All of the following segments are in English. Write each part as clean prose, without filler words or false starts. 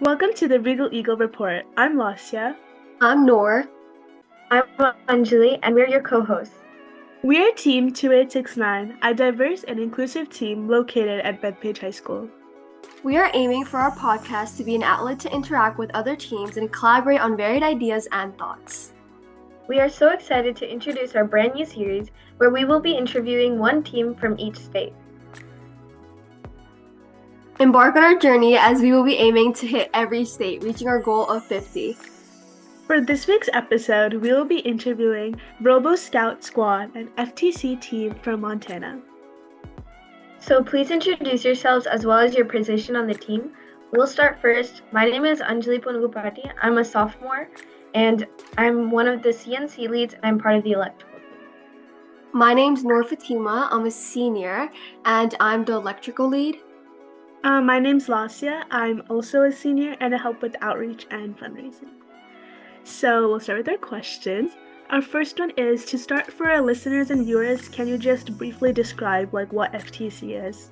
Welcome to the Regal Eagle Report. I'm Lasya. I'm Noor. I'm Anjali, and we're your co-hosts. We are Team 2869, a diverse and inclusive team located at Bethpage High School. We are aiming for our podcast to be an outlet to interact with other teams and collaborate on varied ideas and thoughts. We are so excited to introduce our brand new series where we will be interviewing one team from each state. Embark on our journey as we will be aiming to hit every state, reaching our goal of 50. For this week's episode, we will be interviewing RoboScout Squad, an FTC team from Montana. So please introduce yourselves as well as your position on the team. We'll start first. My name is Anjali Pungupati. I'm a sophomore, and I'm one of the CNC leads, and I'm part of the electrical team. My name's Noor Fatima. I'm a senior, and I'm the electrical lead. My name's Lasya. I'm also a senior, and I help with outreach and fundraising. So we'll start with our questions. Our first one is, to start for our listeners and viewers, can you just briefly describe what FTC is?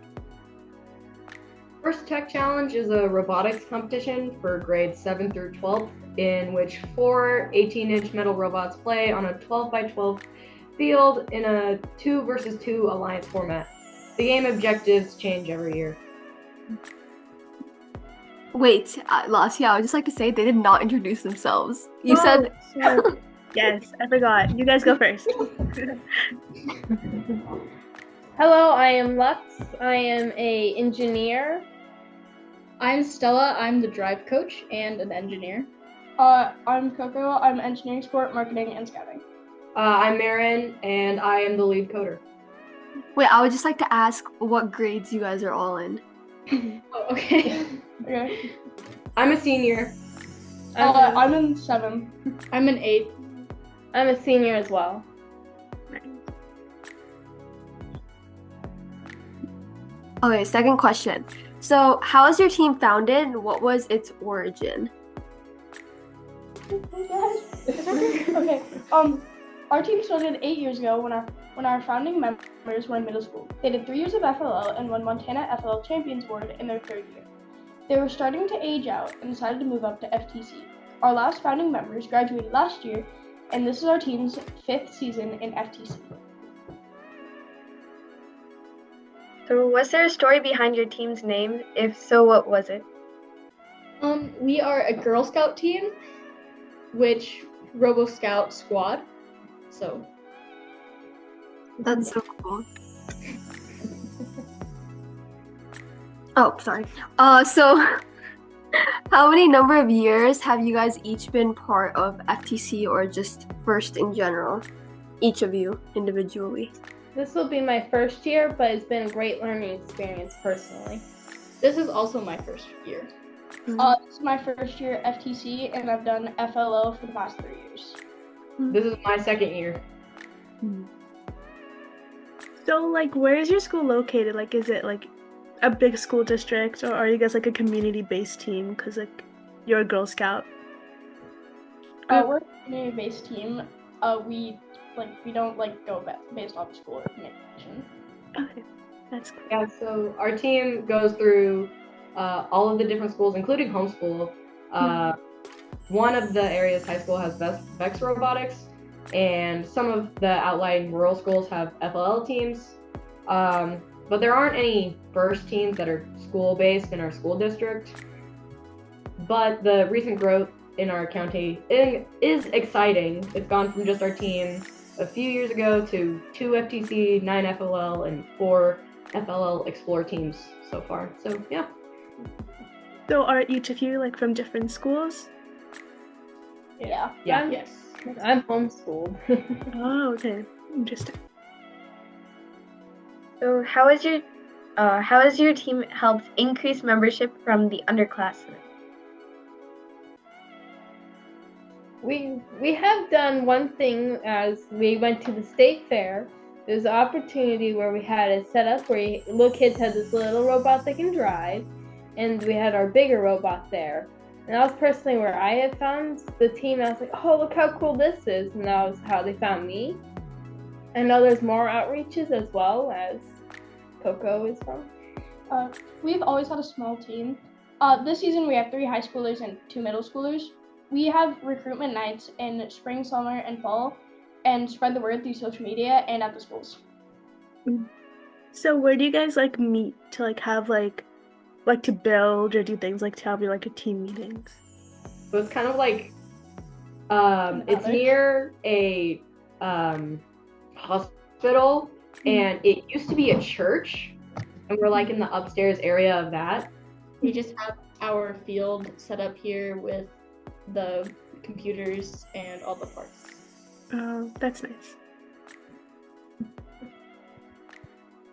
First Tech Challenge is a robotics competition for grades 7 through 12, in which 4 18-inch metal robots play on a 12x12 field in a 2 versus 2 alliance format. The game objectives change every year. Wait, Lasya, I would just like to say they did not introduce themselves. You said... Yes, I forgot. You guys go first. Hello, I am Lux. I am an engineer. I'm Stella. I'm the drive coach and an engineer. I'm Coco. I'm engineering, sport, marketing, and scouting. I'm Marin, and I am the lead coder. Wait, I would just like to ask what grades you guys are all in. Oh, okay. Okay. I'm a senior. I'm in 7. I'm an 8. I'm a senior as well. Okay, second question. So, how was your team founded? What was its origin? Okay. Our team started 8 years ago when our founding members were in middle school. They did 3 years of FLL and won Montana FLL Champions Board in their 3rd year. They were starting to age out and decided to move up to FTC. Our last founding members graduated last year, and this is our team's 5th season in FTC. So was there a story behind your team's name? If so, what was it? We are a Girl Scout team, which RoboScout Squad. So That's so cool. Oh, sorry. So how many number of years have you guys each been part of FTC or just first in general? Each of you individually. This will be my 1st year, but it's been a great learning experience personally. this is also my first year. This is my 1st year at FTC, and I've done FLO for the past 3 years. This is my 2nd year. So, where is your school located? Is it, a big school district, or are you guys, a community-based team? Because, you're a Girl Scout. We're a community-based team. We don't, go based off school or connection. Okay, that's cool. Yeah, so our team goes through all of the different schools, including homeschool. One of the area's high school has Vex Robotics, and some of the outlying rural schools have FLL teams. But there aren't any first teams that are school-based in our school district. But the recent growth in our county is exciting. It's gone from just our team a few years ago to 2 FTC, 9 FLL, and 4 FLL Explore teams so far. So, yeah. So, are each of you, from different schools? Yeah. Yes. I'm homeschooled. Oh, okay. Interesting. So how has your team helped increase membership from the underclassmen? We have done one thing as we went to the state fair. There's an opportunity where we had it set up where little kids had this little robot they can drive, and we had our bigger robot there. And that was personally where I had found the team. I was like, oh, look how cool this is. And that was how they found me. I know there's more outreaches as well, as Coco is from. We've always had a small team, This season we have 3 high schoolers and 2 middle schoolers. We have recruitment nights in spring, summer, and fall, and spread the word through social media and at the schools. So where do you guys like meet to like have like to build or do things like to have your like a team meetings? So it's kind of like it's near a hospital, and it used to be a church, and we're like in the upstairs area of that. We just have our field set up here with the computers and all the parts. Oh, that's nice.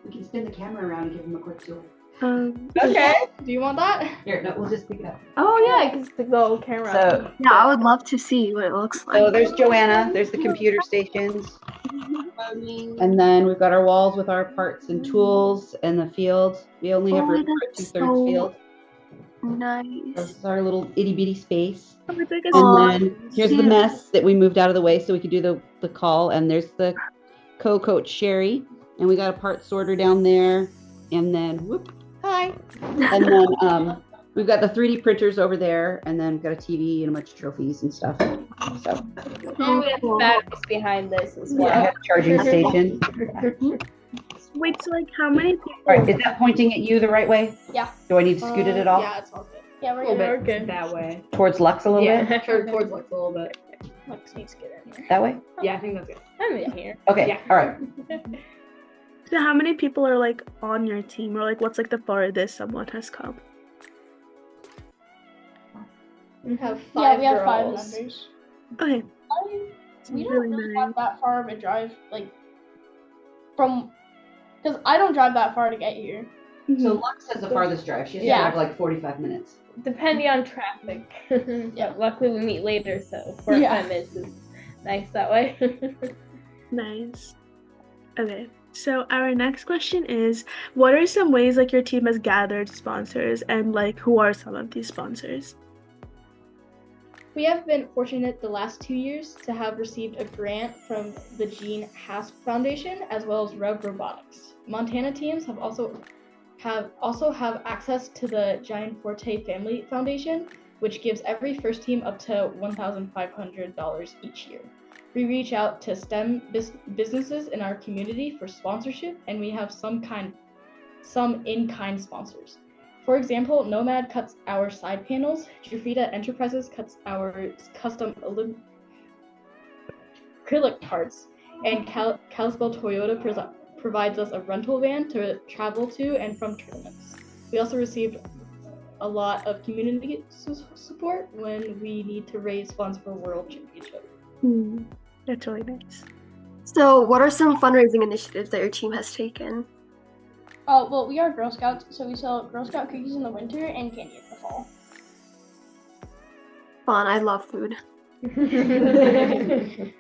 We can spin the camera around and give them a quick tour. Okay. Do you want that? Here, no, we'll just pick it up. Oh yeah, because the little camera. So, Yeah, I would love to see what it looks like. so there's Joanna, there's the computer stations. And then we've got our walls with our parts and tools and the field. We only have room for a that's 2/3 so field. nice. This is our little itty bitty space. Oh, it's like a And then here's the cute. mess that we moved out of the way so we could do the call. And there's the co-coach Sherry. And we got a part sorter down there. And then whoop, hi. And then we've got the 3D printers over there. And then we've got a TV and a bunch of trophies and stuff. So And we have batteries behind this as well. yeah, charging station. Wait, so like how many people? All right, is that pointing at you the right way? Yeah. Do I need to scoot it at all? Yeah, it's all good. Yeah, A we're little good. bit that way. Towards Lux a little bit? Yeah, towards Lux a little bit. Lux needs to get in here. That way? Yeah, I think that's good. I'm in here. Okay, Yeah. all right. So how many people are like on your team, or like what's like the farthest someone has come? We have 5 Yeah, we have 5 girls. members. Okay, We don't really really nice. have that far of a drive, like from, because I don't drive that far to get here. So Lux has the farthest drive. She has Yeah. to drive like 45 minutes. Depending on traffic. Yeah, luckily we meet later, so 45 minutes is nice that way. Nice. Okay, so our next question is, what are some ways like your team has gathered sponsors, and like who are some of these sponsors? We have been fortunate the last 2 years to have received a grant from the Gene Hasp Foundation as well as Rev Robotics. Montana teams have also have access to the Giant Forte Family Foundation, which gives every first team up to $1,500 each year. We reach out to STEM businesses in our community for sponsorship, and we have some in-kind sponsors. For example, Nomad cuts our side panels, Jufrita Enterprises cuts our custom acrylic parts, and Kalispell Toyota provides us a rental van to travel to and from tournaments. We also received a lot of community support when we need to raise funds for World Championship. That's really nice. So, what are some fundraising initiatives that your team has taken? Oh, well, we are Girl Scouts, so we sell Girl Scout cookies in the winter and candy in the fall. Fun, I love food. It's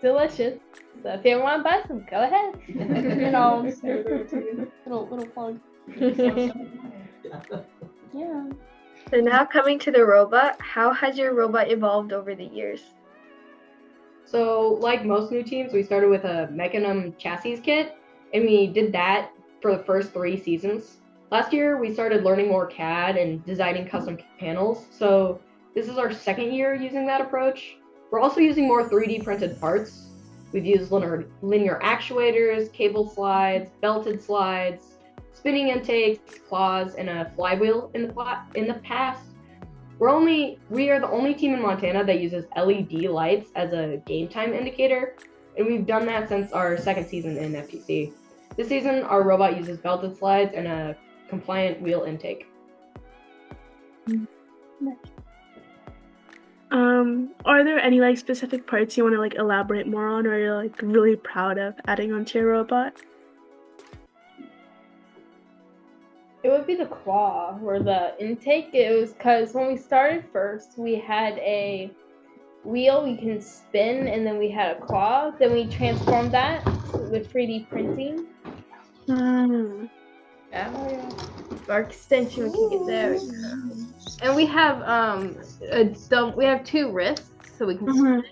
delicious. So if you want to buy some, go ahead. You know, little plug. Yeah. So now coming to the robot, how has your robot evolved over the years? So, like most new teams, we started with a Mechanim chassis kit, and we did that for the first 3 seasons. Last year, we started learning more CAD and designing custom panels, so this is our 2nd year using that approach. We're also using more 3D printed parts. We've used linear actuators, cable slides, belted slides, spinning intakes, claws, and a flywheel in the past. We are the only team in Montana that uses LED lights as a game time indicator, and we've done that since our 2nd season in FTC. This season, our robot uses belted slides and a compliant wheel intake. Are there any like specific parts you want to like elaborate more on, or you're like really proud of adding onto your robot? It would be the claw or the intake. It was because when we started first, we had a wheel we can spin, and then we had a claw. Then we transformed that with 3D printing. Our extension we can get there. And we have we have 2 wrists, so we can spin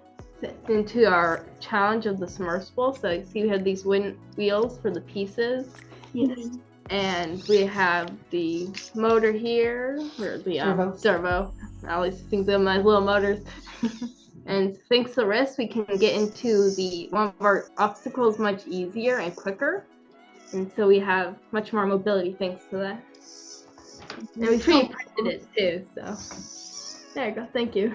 it into our challenge of the submersible. So you see we have these wheels for the pieces. Yes. And we have the motor here, or the servo. I always think of them as little motors. And thanks to this, we can get into one of our obstacles much easier and quicker. And so we have much more mobility thanks to that. And we 3D printed it too, so there you go. Thank you.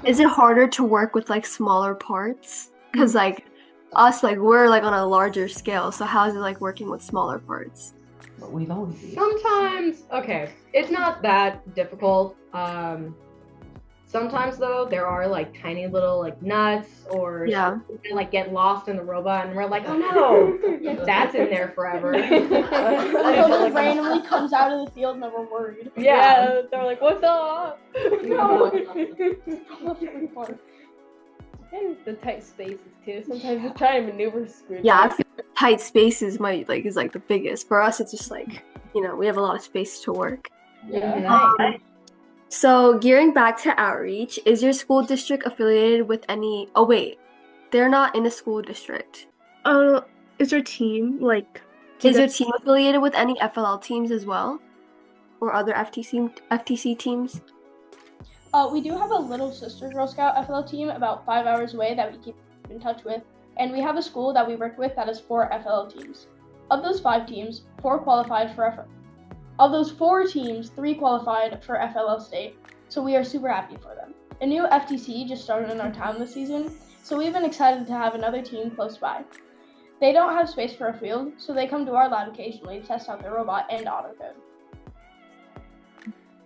Is it harder to work with like smaller parts? Because like us, like we're like on a larger scale. So how is it like working with smaller parts? But we've always Sometimes, okay, it's not that difficult. Sometimes though, there are like tiny little like nuts or something that like get lost in the robot, and we're like, oh no, that's in there forever. Until it randomly comes out of the field and then we're worried. Yeah, they're like, what's up? No. And the tight spaces too. Sometimes we're trying to maneuver screws. Yeah, I feel like tight spaces is like the biggest. For us, it's just like, we have a lot of space to work. Yeah. So gearing back to outreach, is your school district affiliated with any? Oh wait, they're not in a school district. Is your team like? Is your team affiliated with any FLL teams as well, or other FTC teams? We do have a little sister Girl Scout FLL team about 5 hours away that we keep in touch with, and we have a school that we work with that has 4 FLL teams. Of those 5 teams, 4 qualified for Of those 4 teams, 3 qualified for FLL state, so we are super happy for them. A new FTC just started in our town this season, so we've been excited to have another team close by. They don't have space for a field, so they come to our lab occasionally to test out their robot and autocode.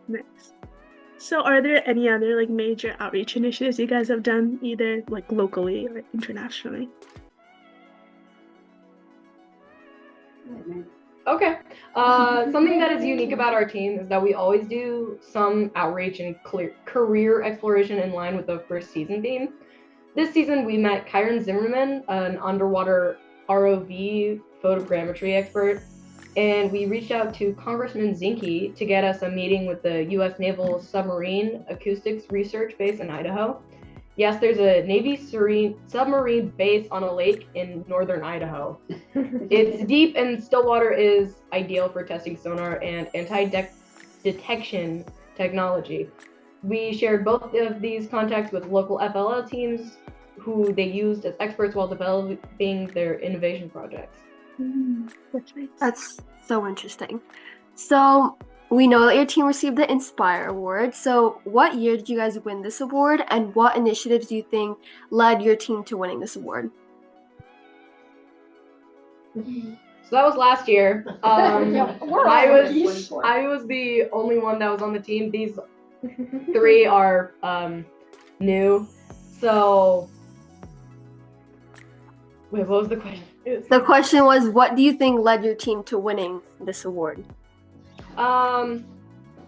Nice. So are there any other like major outreach initiatives you guys have done, either like locally or internationally? Okay. Something that is unique about our team is that we always do some outreach and career exploration in line with the first season theme. This season, we met Kyron Zimmerman, an underwater ROV photogrammetry expert, and we reached out to Congressman Zinke to get us a meeting with the U.S. Naval Submarine Acoustics Research Base in Idaho. Yes, there's a Navy submarine base on a lake in northern Idaho. It's deep and Stillwater is ideal for testing sonar and anti-detection technology. We shared both of these contacts with local FLL teams who they used as experts while developing their innovation projects. That's nice. That's so interesting. So we know that your team received the Inspire Award. So what year did you guys win this award, and what initiatives do you think led your team to winning this award? So that was last year. I was the only one that was on the team. These 3 are new. So wait, what was the question? The question was, what do you think led your team to winning this award?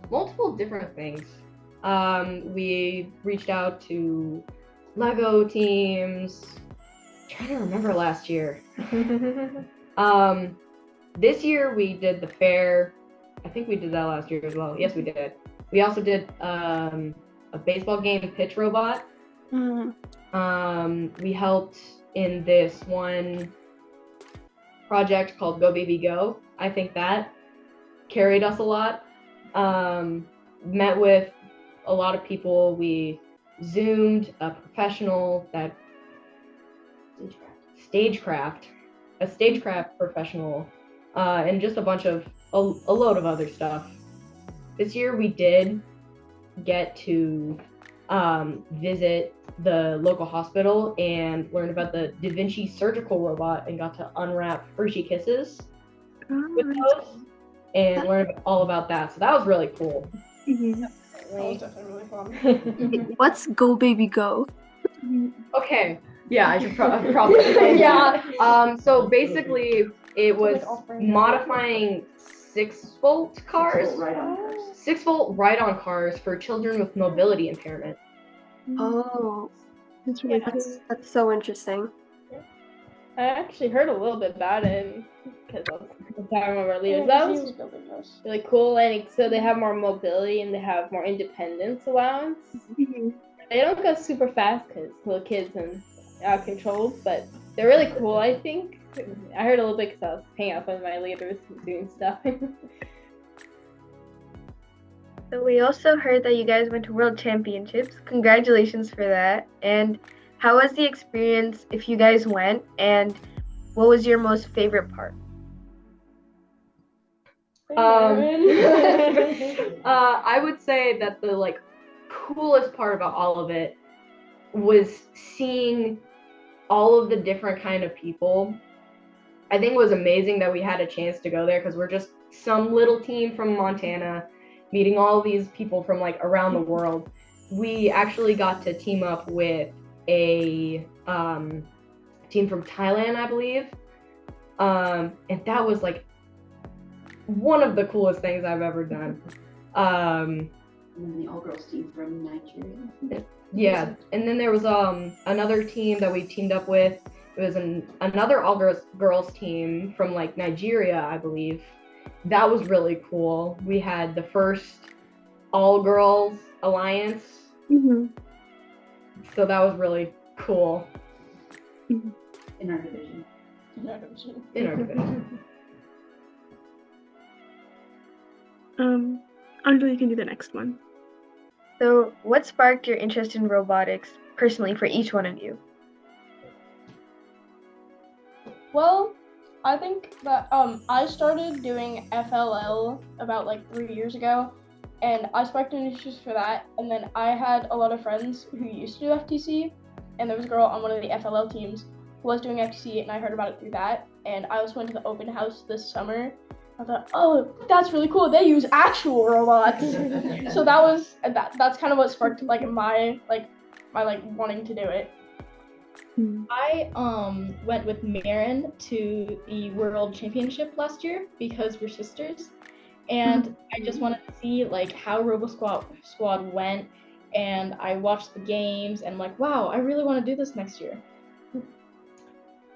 Multiple different things. We reached out to Lego teams. I'm trying to remember last year. This year we did the fair. I think we did that last year as well. Yes, we did. We also did a baseball game pitch robot. We helped in this one project called Go Baby Go. I think that carried us a lot. Met with a lot of people. We Zoomed a professional that stagecraft professional, and just a load of other stuff. This year we did get to visit the local hospital and learn about the Da Vinci surgical robot and got to unwrap Hershey Kisses with those and learn all about that. So that was really cool. That was definitely really fun. What's Go Baby Go? Okay. Yeah, I should probably say that. So basically, it was modifying 6-volt cars, 6-volt ride-on cars for children with mobility impairment. Oh, That's really cool. that's so interesting. I actually heard a little bit about it because I was talking with our leaders. That was really cool, and so they have more mobility and they have more independence allowance. They don't go super fast because little kids and out of control, but they're really cool, I think. I heard a little bit because I was hanging out with my leaders doing stuff. So we also heard that you guys went to World Championships. Congratulations for that. And how was the experience if you guys went? And what was your most favorite part? I would say that the coolest part about all of it was seeing all of the different kind of people. I think it was amazing that we had a chance to go there because we're just some little team from Montana meeting all these people from around the world. We actually got to team up with a team from Thailand, I believe. And that was one of the coolest things I've ever done. And then the all-girls team from Nigeria. Yeah, and then there was another team that we teamed up with. It was another all-girls team from Nigeria, I believe. That was really cool. We had the first all-girls alliance. Mm-hmm. So that was really cool. Mm-hmm. In our division. In our division. Anjali, you can do the next one. So what sparked your interest in robotics personally for each one of you? Well, I think that I started doing FLL about 3 years ago, and I sparked an interest for that. And then I had a lot of friends who used to do FTC, and there was a girl on one of the FLL teams who was doing FTC, and I heard about it through that. And I also went to the open house this summer. I thought, oh, that's really cool. They use actual robots. So that's kind of what sparked my wanting to do it. I went with Marin to the World Championship last year because we're sisters, and I just wanted to see how RoboScout Squad went, and I watched the games and wow, I really want to do this next year.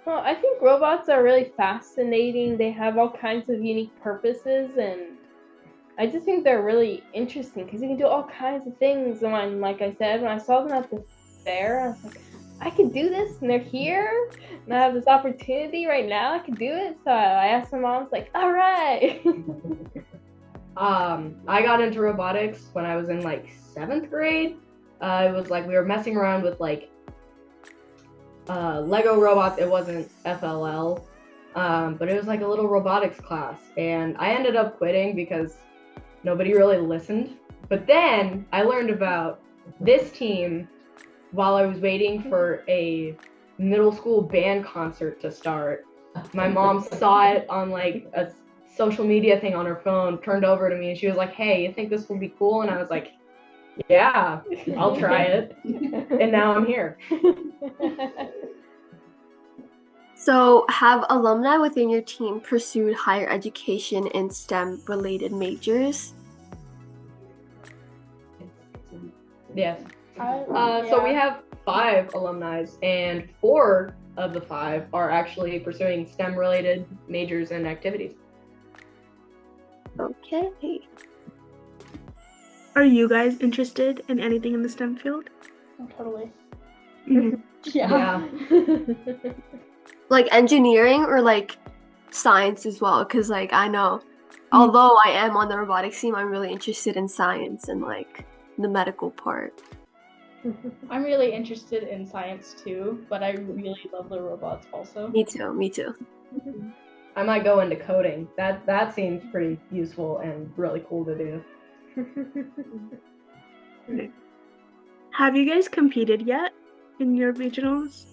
Well, I think robots are really fascinating. They have all kinds of unique purposes, and I just think they're really interesting because you can do all kinds of things. And like I said, when I saw them at the fair, I was like, I could do this, and they're here, and I have this opportunity right now. I could do it. So I asked my mom, I was like, all right. I got into robotics when I was in 7th grade. It was we were messing around with Lego robots. It wasn't FLL, but it was a little robotics class, and I ended up quitting because nobody really listened. But then I learned about this team while I was waiting for a middle school band concert to start. My mom saw it on a social media thing on her phone, turned over to me, and she was like, hey, you think this will be cool? And I was like, yeah, I'll try it. And now I'm here. So, have alumni within your team pursued higher education in STEM-related majors? Yes. So we have 5 alumni, and 4 of the 5 are actually pursuing STEM-related majors and activities. Okay. Are you guys interested in anything in the STEM field? Oh, totally. Mhm. Yeah. Engineering or science as well? Because I know, although I am on the robotics team, I'm really interested in science and the medical part. I'm really interested in science too, but I really love the robots also. Me too. I might go into coding. That seems pretty useful and really cool to do. Have you guys competed yet in your regionals?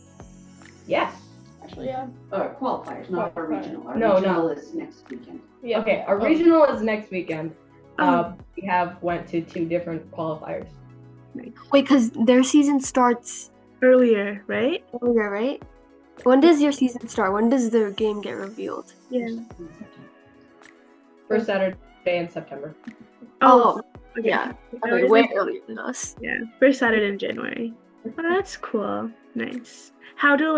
Yes. Actually, yeah. Qualifiers, not our regional. Our No, regional is next weekend. Yeah. Okay, our regional is next weekend. We have went to 2 different qualifiers. Nice. Wait, because their season starts Earlier, right? earlier, right? When does your season start? When does the game get revealed? Yeah. First Saturday in September. Oh, okay. yeah. I Okay, was way like- earlier than us. Yeah, first Saturday in January. Oh, that's cool. Nice. How do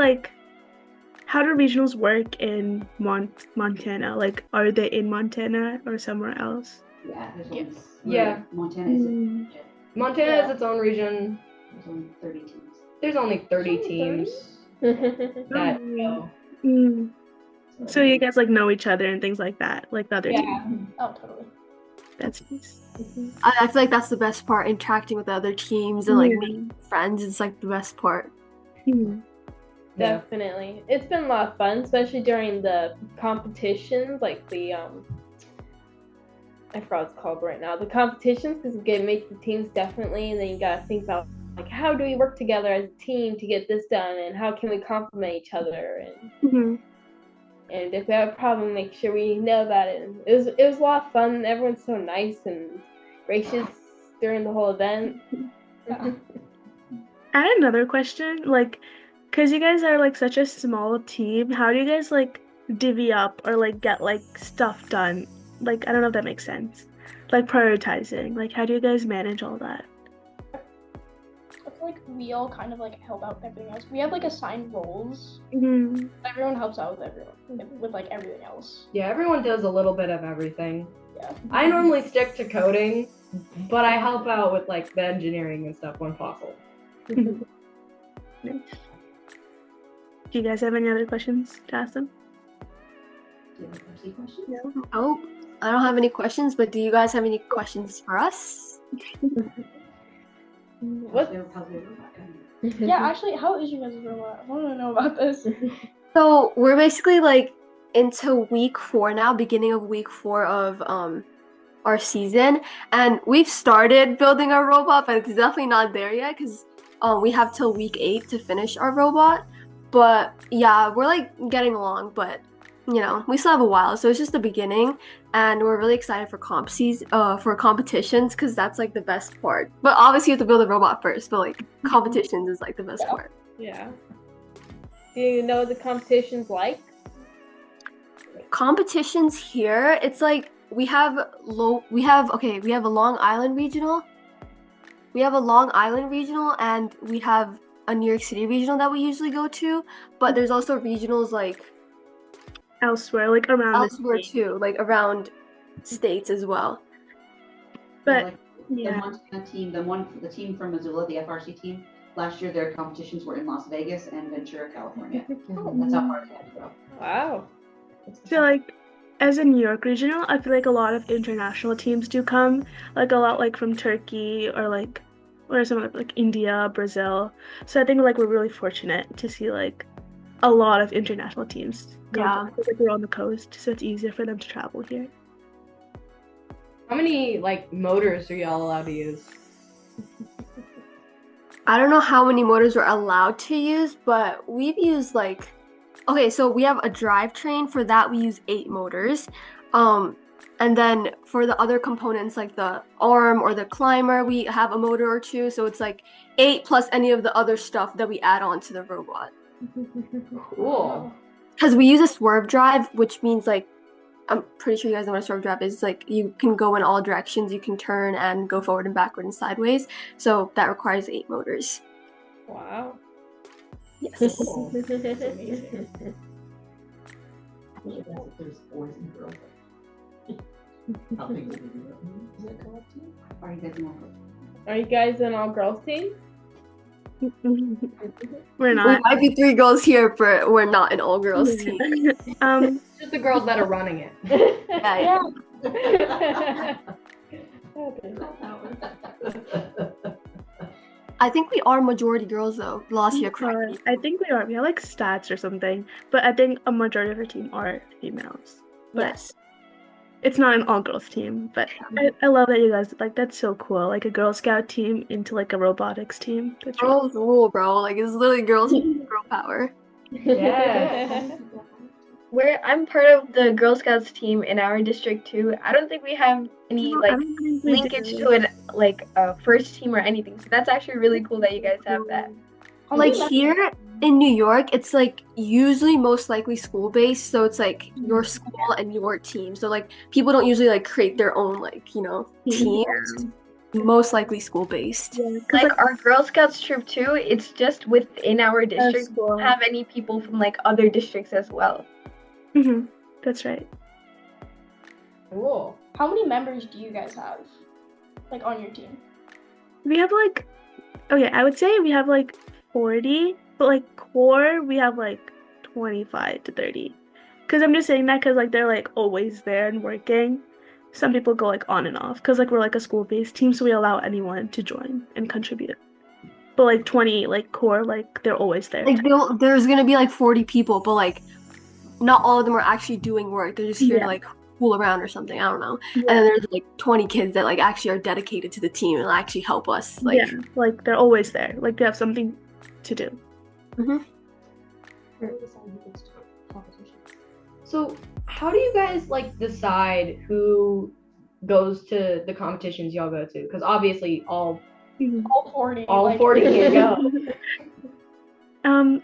regionals work in Montana? Are they in Montana or somewhere else? Yeah, there's Yes. only, Yeah. Montana is Montana has its own region. there's only 30 teams. There's only 30 Only 30? teams that go. Mm. So you guys like know each other and things like that, like the other Yeah. team. Oh, totally. That's nice. I feel like that's the best part, interacting with the other teams and like Yeah. making friends is like the best part. Mhm. Yeah. Definitely. It's been a lot of fun, especially during the competitions, like the I forgot what it's called right now. The competitions, because it makes the teams definitely, and then you gotta think about like how do we work together as a team to get this done, and how can we complement each other, Mhm. and if we have a problem, make sure we know about it. And it was a lot of fun. Everyone's so nice and gracious during the whole event. I had another question, like, cause you guys are like such a small team. How do you guys like divvy up or like get like stuff done? Like, I don't know if that makes sense. Like prioritizing. Like, how do you guys manage all that? I feel like we all kind of like help out everything else. We have like assigned roles. Mm-hmm. Everyone helps out with everyone, with like everything else. Yeah, everyone does a little bit of everything. Yeah. I normally stick to coding, but I help out with like the engineering and stuff when possible. Nice. Do you guys have any other questions to ask them? Do you have a Percy question? Oh, I don't have any questions, but do you guys have any questions for us? What? How's your robot going? Yeah, actually, how is you guys' robot? I want to know about this. So we're basically like into week 4 now, beginning of week 4 of our season, and we've started building our robot, but it's definitely not there yet because we have till week 8 to finish our robot. But yeah, we're like getting along, but you know, we still have a while, so it's just the beginning, and we're really excited for for competitions because that's like the best part. But obviously, you have to build a robot first, but like competitions is like the best part. Yeah. Do you know what the competition's like? Competitions here, it's like we have a Long Island regional. We have a Long Island regional, and we have a New York City regional that we usually go to, but there's also regionals like Elsewhere, like around the elsewhere state. too, like around states as well. But like yeah. the Montana team, the team from Missoula, the FRC team, last year their competitions were in Las Vegas and Ventura, California. That's how far they had to go. Wow. So like as a New York regional, I feel like a lot of international teams do come, like a lot like from Turkey or some like India, Brazil. So I think like we're really fortunate to see like a lot of international teams come. Yeah. Because, like, we're on the coast, so it's easier for them to travel here. How many like motors are y'all allowed to use? I don't know how many motors we're allowed to use, but we've used like, okay, so we have a drivetrain. For that, we use 8 motors. And then for the other components, like the arm or the climber, we have a motor or 2. So it's like 8 plus any of the other stuff that we add on to the robot. Cool. Because we use a swerve drive, which means like, I'm pretty sure you guys know what a swerve drive is. Like you can go in all directions, you can turn and go forward and backward and sideways. So that requires 8 motors. Wow. Yes. Cool. That's amazing. There's boys and girls. How big is it? Is it a co-op team? Or are you guys in one? Are you guys an all-girls team? We're We not. might be 3 girls here, but we're not an all girls team. Just the girls that are running it. Yeah. I think we are majority girls though. Lasia, correct me. I think we are. We have like stats or something, but I think a majority of our team are females. But Yes. it's not an all-girls team. But I love that you guys like that's so cool. Like a Girl Scout team into like a robotics team. That's really Girls rule, bro. Like it's literally girls girl power. Yes. I'm part of the Girl Scouts team in our district too. I don't think we have any I like don't think we linkage do. to it, like a first team or anything. So that's actually really cool that you guys have that. Like here in New York, it's like usually most likely school based. So it's like your school and your team. So like people don't usually like create their own like, you know, teams. Most likely school based. Yeah, 'cause, Like our Girl Scouts troop too, it's just within our district. We cool. don't have any people from like other districts as well. That's right. Cool. How many members do you guys have, like on your team? We have like, okay, I would say we have like 40, but like core we have like 25 to 30. Because I'm just saying that because like they're like always there and working. Some people go like on and off because like we're like a school-based team, so we allow anyone to join and contribute. But like 20 like core, like they're always there. Like there's gonna be like 40 people, but like not all of them are actually doing work. They're just here to like fool around or something. I don't know. Yeah. And then there's like 20 kids that like actually are dedicated to the team and actually help us. Like yeah, like they're always there. Like they have something to do. So how do you guys like decide who goes to the competitions y'all go to? Because obviously all 40. all 40 can go.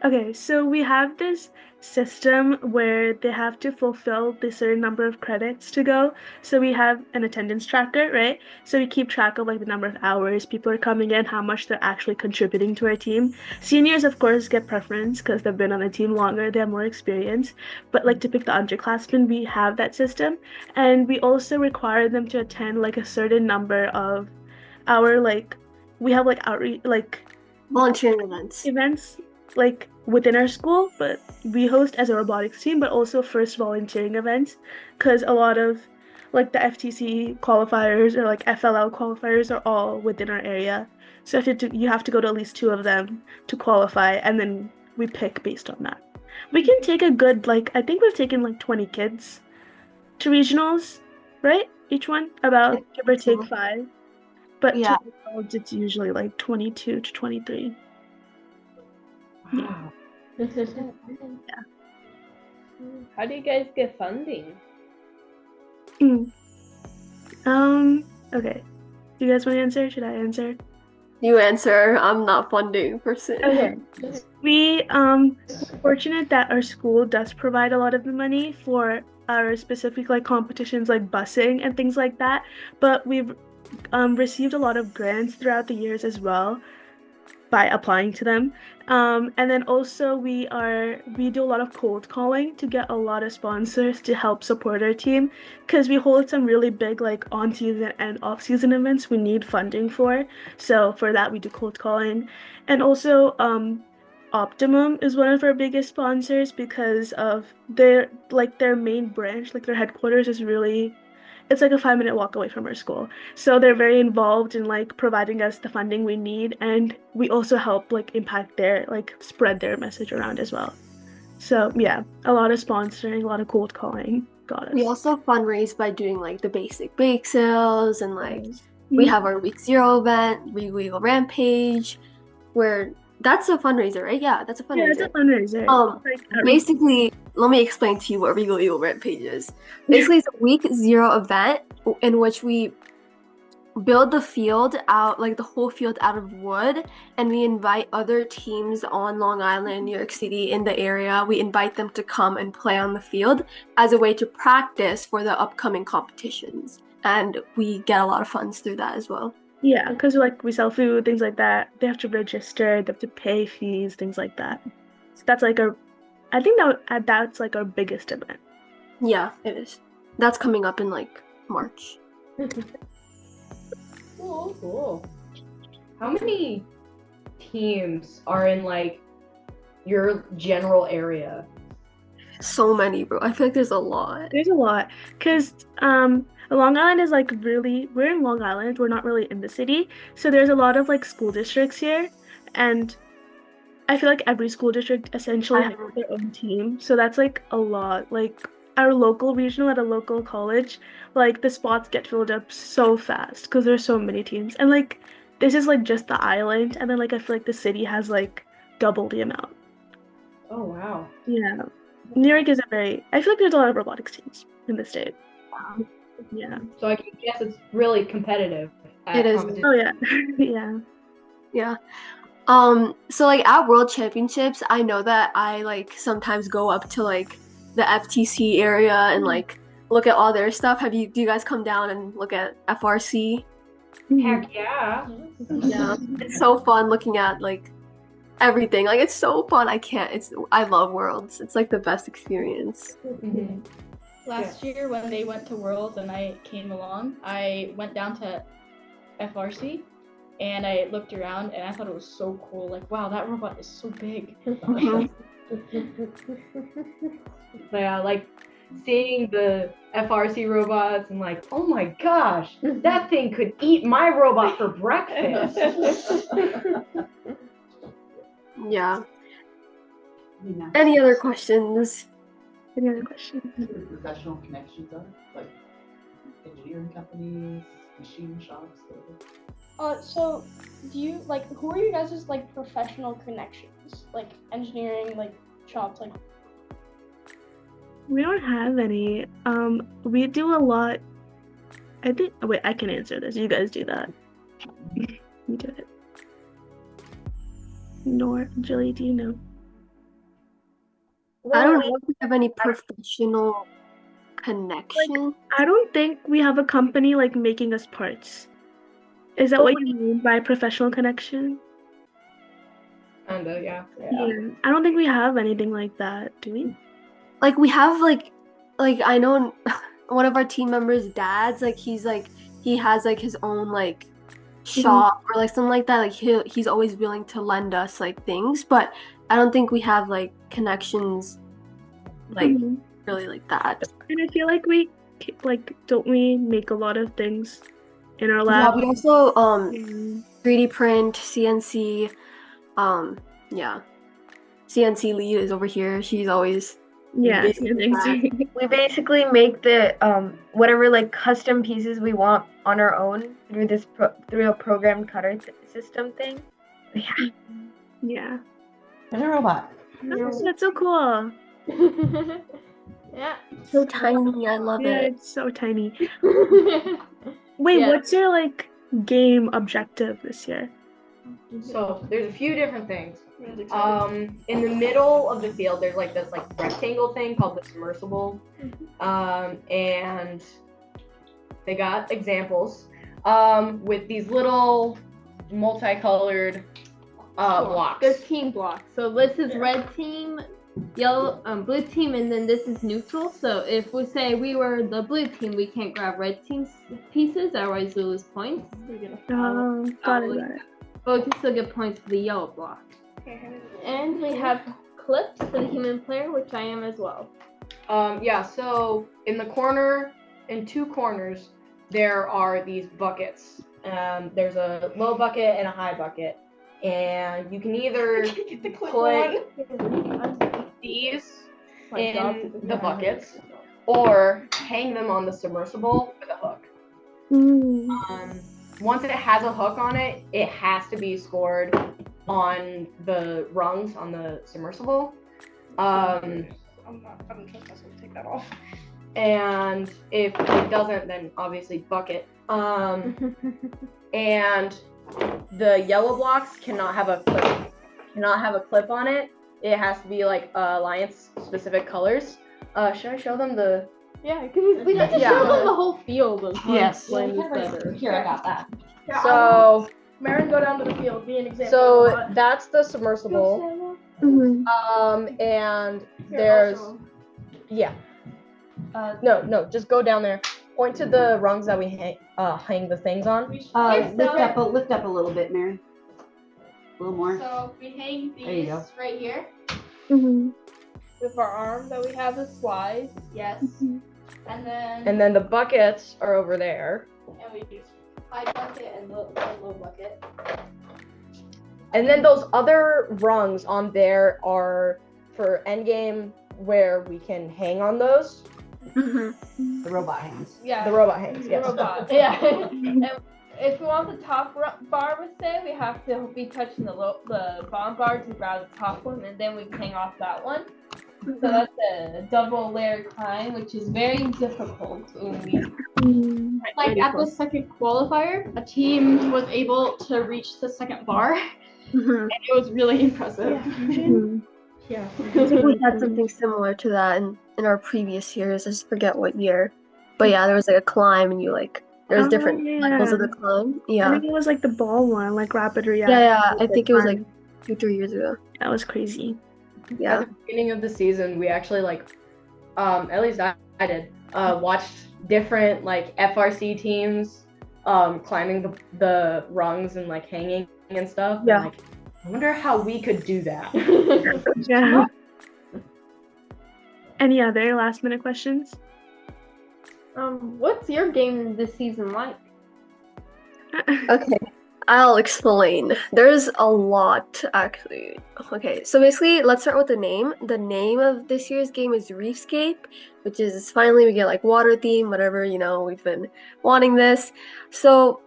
Okay, so we have this system where they have to fulfill the certain number of credits to go. So we have an attendance tracker, right? So we keep track of like the number of hours people are coming in, how much they're actually contributing to our team. Seniors, of course, get preference because they've been on the team longer, they have more experience. But like to pick the underclassmen, we have that system. And we also require them to attend like a certain number of our like, we have like outreach, like volunteering events. Like within our school, but we host as a robotics team, but also first volunteering events because a lot of like the FTC qualifiers or like FLL qualifiers are all within our area. So you have to go to at least 2 of them to qualify, and then we pick based on that. We can take a good like I think we've taken like 20 kids to regionals, right? Each one about give or take 5, but Yeah. to worlds it's usually like 22 to 23. Wow. How do you guys get funding? Okay. Do you guys want to answer? Should I answer? You answer. I'm not funding person. Okay. We fortunate that our school does provide a lot of the money for our specific like competitions like busing and things like that, but we've received a lot of grants throughout the years as well by applying to them. And then also we do a lot of cold calling to get a lot of sponsors to help support our team because we hold some really big like on-season and off-season events we need funding for. So for that we do cold calling. And also Optimum is one of our biggest sponsors because of their main branch, like their headquarters is really, it's like a 5-minute walk away from our school. So they're very involved in like providing us the funding we need, and we also help like impact their like spread their message around as well. So yeah, a lot of sponsoring, a lot of cold calling got us. We also fundraise by doing like the basic bake sales and like we have our week 0 event, Regal Eagle Rampage, where that's a fundraiser, right? Yeah, that's a fundraiser. Yeah, it's a fundraiser. Basically, let me explain to you what Regal Eagle Rampage is. Basically, it's a week 0 event in which we build the field out, like the whole field out of wood, and we invite other teams on Long Island, New York City, in the area. We invite them to come and play on the field as a way to practice for the upcoming competitions. And we get a lot of funds through that as well. Yeah, because like we sell food, things like that. They have to register, they have to pay fees, things like that. So that's like I think that's like our biggest event. Yeah, it is. That's coming up in like March. Cool. How many teams are in like your general area? So many, bro. I feel like there's a lot. There's a lot because Long Island is like really, we're in Long Island, we're not really in the city, so there's a lot of like school districts here, and I feel like every school district essentially has their own team, so that's like a lot. Like our local regional at a local college, like the spots get filled up so fast because there's so many teams, and like this is like just the island, and then like I feel like the city has like double the amount. Oh wow. Yeah, New York is I feel like there's a lot of robotics teams in the state. Yeah. So I can guess it's really competitive. It is. Oh yeah. Yeah. So like at World Championships, I know that I like sometimes go up to like the FTC area and like look at all their stuff. Do you guys come down and look at FRC? Heck yeah. Yeah. It's so fun looking at like everything. Like it's so fun. I love Worlds. It's like the best experience. Mm-hmm. Last year when they went to Worlds and I came along, I went down to FRC and I looked around and I thought it was so cool. Like, wow, that robot is so big. But yeah, like seeing the FRC robots and like, oh my gosh, that thing could eat my robot for breakfast. Yeah. Yeah. Any other questions? Any other questions? Professional connections are like engineering companies, machine shops. So do you like who are you guys' like professional connections? Like engineering, like shops, like We don't have any. We do a lot. I think. Wait, I can answer this. You guys do that. You do it. Nor Julie, do you know? I don't know if we have any professional connection. I don't think we have a company like making us parts. Is that what you mean by professional connection? Kinda, yeah. I don't think we have anything like that, do we? Like we have like I know one of our team members' dads, like he has like his own like shop or like something like that. Like he's always willing to lend us like things, but I don't think we have like connections like really like that. And I feel like we don't we make a lot of things in our Yeah, lab? we also 嗯 3D print, CNC, yeah. CNC lead is over here. She's always Yeah, basically thanks. We basically make the whatever like custom pieces we want on our own through this through a programmed cutter system thing. Yeah. Yeah. There's a robot. Oh, that's so cool. Yeah. so tiny. I love Yeah, it. it's so tiny. Wait, Yeah. what's your like game objective this year? So there's a few different things. In the middle of the field, there's like this like rectangle thing called the submersible, and they got examples with these little multicolored blocks. They're team blocks. So this is red team, yellow, blue team, and then this is neutral. So if we say we were the blue team, we can't grab red team's pieces, otherwise we lose points. Got it. But we can still get points for the yellow block. And we have clips for the human player, which I am as well. Yeah, so in the corner, in two corners, there are these buckets. There's a low bucket and a high bucket. And you can either put these in the buckets or hang them on the submersible with a hook. Once it has a hook on it, it has to be scored on the rungs on the submersible. I don't trust myself to take that off. And if it doesn't, then obviously bucket. And the yellow blocks cannot have a clip on it. It has to be like Alliance specific colors. Should I show them the? Yeah, because we have to show them the whole field of how Yes. to play this better. Here, I got that. Yeah, So Marin, go down to the field. Be an example. so that's the submersible. And there's no, just go down there. Point to the rungs that we hang the things on. Lift up a little bit, Mary. A little more. So we hang There you these go. right here. With our arm that we have the slides. Yes. And then And then the buckets are over there. we use high bucket and low bucket. And then those other rungs on there are for endgame where we can hang on those. The robot hands. Yeah. The robot hangs, yes. Robot. Yeah. And if we want the top bar, would say we have to be touching the bottom bar to grab the top one, and then we can hang off that one. So that's a double layer climb, which is very difficult. Like at the second qualifier, a team was able to reach the second bar, and it was really impressive. I think we had something similar to that in our previous years. I just forget what year. But yeah, there was like a climb and there was different levels of the climb. I Yeah. think it was like the ball one, like rapid react. Yeah, I think it was like 2-3 years ago. That was crazy. Yeah. At the beginning of the season, we actually at least I did, watched different like FRC teams climbing the rungs and like hanging and stuff. Yeah. And, like, I wonder how we could do that. Yeah. Any other last minute questions? What's your game this season like? Okay, I'll explain. There's a lot, actually. Okay, so basically, let's start with the name. The name of this year's game is Reefscape, which is finally we get like water theme, whatever, we've been wanting this. So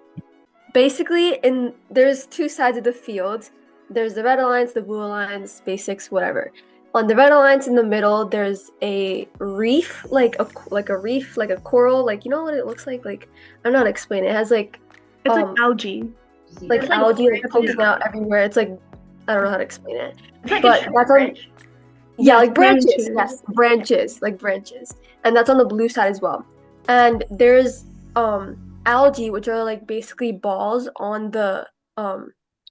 basically, there's two sides of the field. There's the red alliance, the blue alliance, basics, whatever. On the red alliance in the middle, there's a reef, like a reef, like a coral, like you know what it looks like? Like I don't know how to explain it. It has like It's um, like algae. like It's like algae like branches. poking out everywhere. It's like I don't know how to explain it. It's like But a that's short on branch. yeah, Yes, like branches. branches. Yes, branches, like branches. And that's on the blue side as well. And there's algae, which are like basically balls on the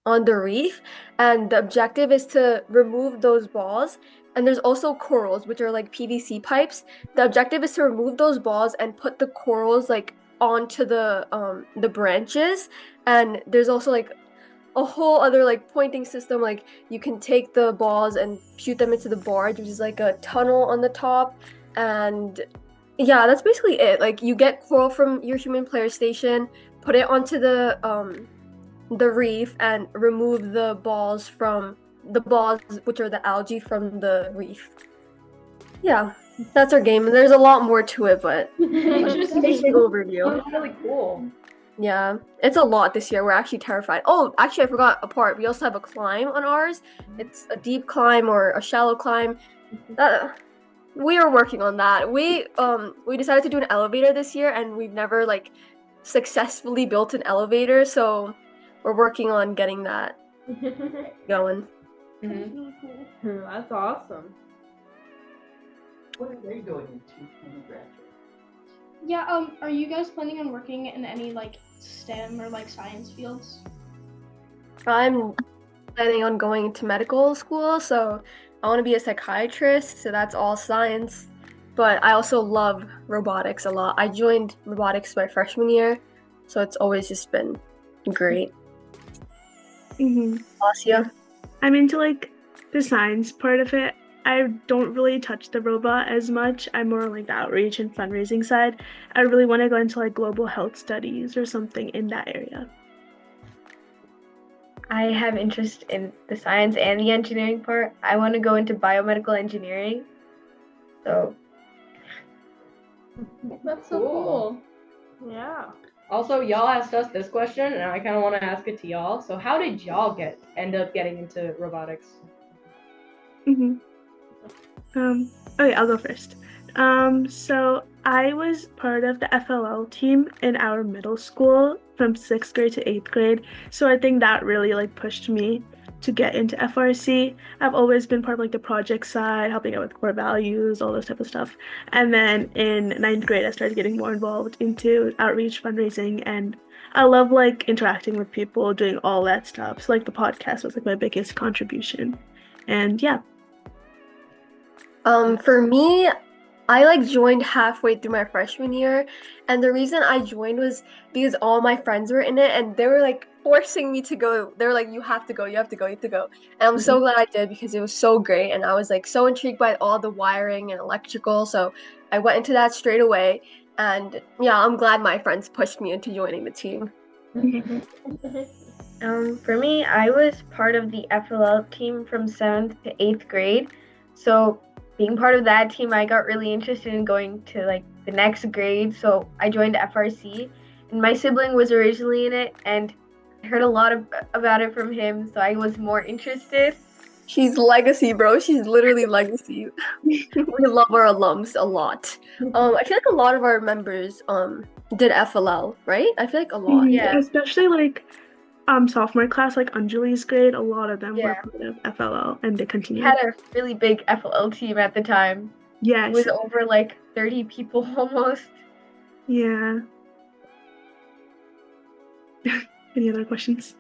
reef, and the objective is to remove those balls. And there's also corals, which are like PVC pipes. The objective is to remove those balls and put the corals like onto the branches. And there's also like a whole other like pointing system. Like you can take the balls and shoot them into the barge, which is like a tunnel on the top. And yeah, that's basically it. Like you get coral from your human player station, put it onto the reef, and remove the balls, which are the algae from the reef. Yeah, that's our game. There's a lot more to it, but basic overview. That's really cool. Yeah, it's a lot this year. We're actually terrified. Oh, actually, I forgot a part. We also have a climb on ours. It's a deep climb or a shallow climb. We are working on that. We decided to do an elevator this year, and we've never like successfully built an elevator, so we're working on getting that going. Mhm. That's awesome. What are they going into when they graduate? Yeah, are you guys planning on working in any like STEM or like science fields? I'm planning on going to medical school, so I want to be a psychiatrist, so that's all science. But I also love robotics a lot. I joined robotics my freshman year, so it's always just been great. Hmm. Asia? I'm into like the science part of it. I don't really touch the robot as much. I'm more like the outreach and fundraising side. I really want to go into like global health studies or something in that area. I have interest in the science and the engineering part. I want to go into biomedical engineering. So That's so Cool. cool. Yeah. Also, y'all asked us this question, and I kind of want to ask it to y'all. So, how did y'all end up getting into robotics? Mm-hmm. Okay, I'll go first. So I was part of the FLL team in our middle school from 6th grade to 8th grade. So I think that really like pushed me to get into FRC. I've always been part of like the project side, helping out with core values, all those type of stuff. And then in 9th grade, I started getting more involved into outreach, fundraising, and I love like interacting with people, doing all that stuff. So like the podcast was like my biggest contribution. And yeah. For me, I like joined halfway through my freshman year, and the reason I joined was because all my friends were in it, and they were like forcing me to go. They were like, "You have to go, you have to go, you have to go." And I'm so glad I did because it was so great, and I was like so intrigued by all the wiring and electrical, so I went into that straight away. And yeah, I'm glad my friends pushed me into joining the team. for me, I was part of the FLL team from 7th to 8th grade. So being part of that team, I got really interested in going to like the next grade. So I joined FRC, and my sibling was originally in it, and I heard a lot about it from him. So I was more interested. She's legacy, bro. She's literally legacy. We love our alums a lot. I feel like a lot of our members did FLL, right? I feel like a lot. Yeah. Especially like sophomore class, like Anjali's grade, a lot of them were Yeah. part of FLL and they We continued. had a really big FLL team at the time. Yes. It was over like 30 people almost. Yeah. Any other questions?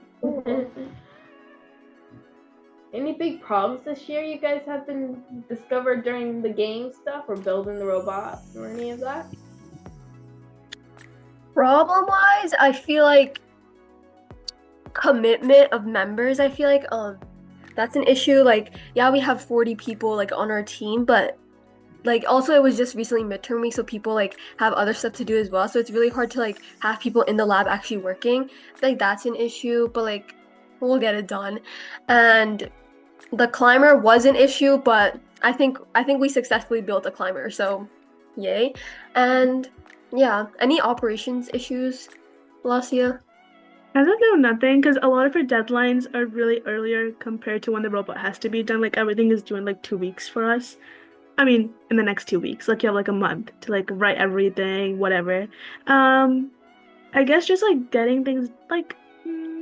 Any big problems this year you guys have been discovered during the game stuff or building the robot or any of that? Problem-wise, I feel like commitment of members, I feel like that's an issue. Like, yeah, we have 40 people like on our team, but like also it was just recently midterm week, so people like have other stuff to do as well. So it's really hard to like have people in the lab actually working. Like that's an issue, but like we'll get it done. And the climber was an issue, but I think we successfully built a climber, so yay. And yeah, any operations issues, Lasia? As of now, nothing, because a lot of our deadlines are really earlier compared to when the robot has to be done. Like everything is due in like 2 weeks for us. I mean, in the next 2 weeks. Like you have like a month to like write everything, whatever. I guess just like getting things like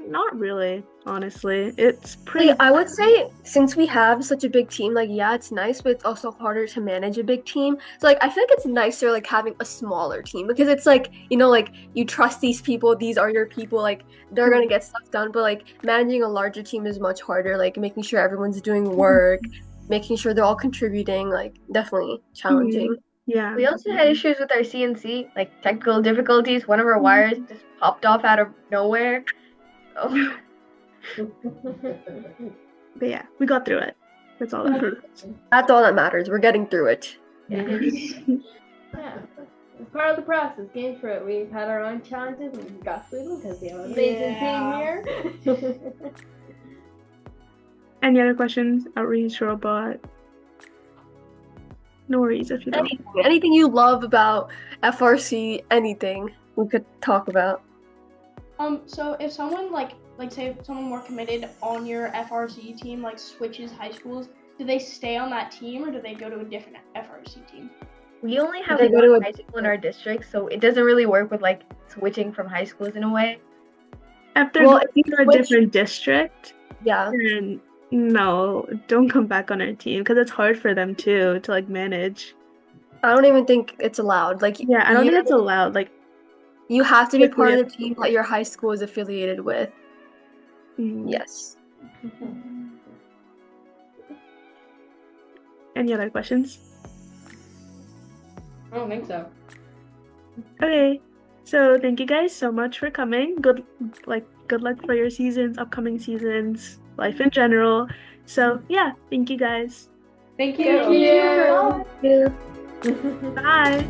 not really, honestly. It's pretty. Like, I would say since we have such a big team, like yeah, it's nice, but it's also harder to manage a big team. So like I feel like it's nicer like having a smaller team because it's like, you know, like you trust these people, these are your people, like they're gonna get stuff done. But like managing a larger team is much harder, like making sure everyone's doing work, making sure they're all contributing, like definitely challenging. Yeah. We also had issues with our CNC, like technical difficulties. One of our wires just popped off out of nowhere. Oh. But yeah, we got through it. That's all that matters. That's all that matters. We're getting through it. Yeah. It's part of the process. Getting through it. We've had our own challenges and we got through them because we have an amazing team here. Any other questions? Outreach, robot? No worries if you don't. Anything you love about FRC, anything we could talk about. So if someone like say if someone more committed on your FRC team like switches high schools, do they stay on that team or do they go to a different FRC team? We only have They go to one a- high school in our district, so it doesn't really work with like switching from high schools in a way. If they're Well, going if you to a switch- different district, Yeah. then no, don't come back on our team because it's hard for them too to like manage. I don't even think it's allowed. Like Yeah, I don't think it's allowed. Like, you have to be strictly part of the team that your high school is affiliated with. Yes. Any other questions? I don't think so. Okay, so thank you guys so much for coming. Good luck for your seasons, upcoming seasons, life in general. So yeah, thank you guys. Thank you. Yeah. Bye.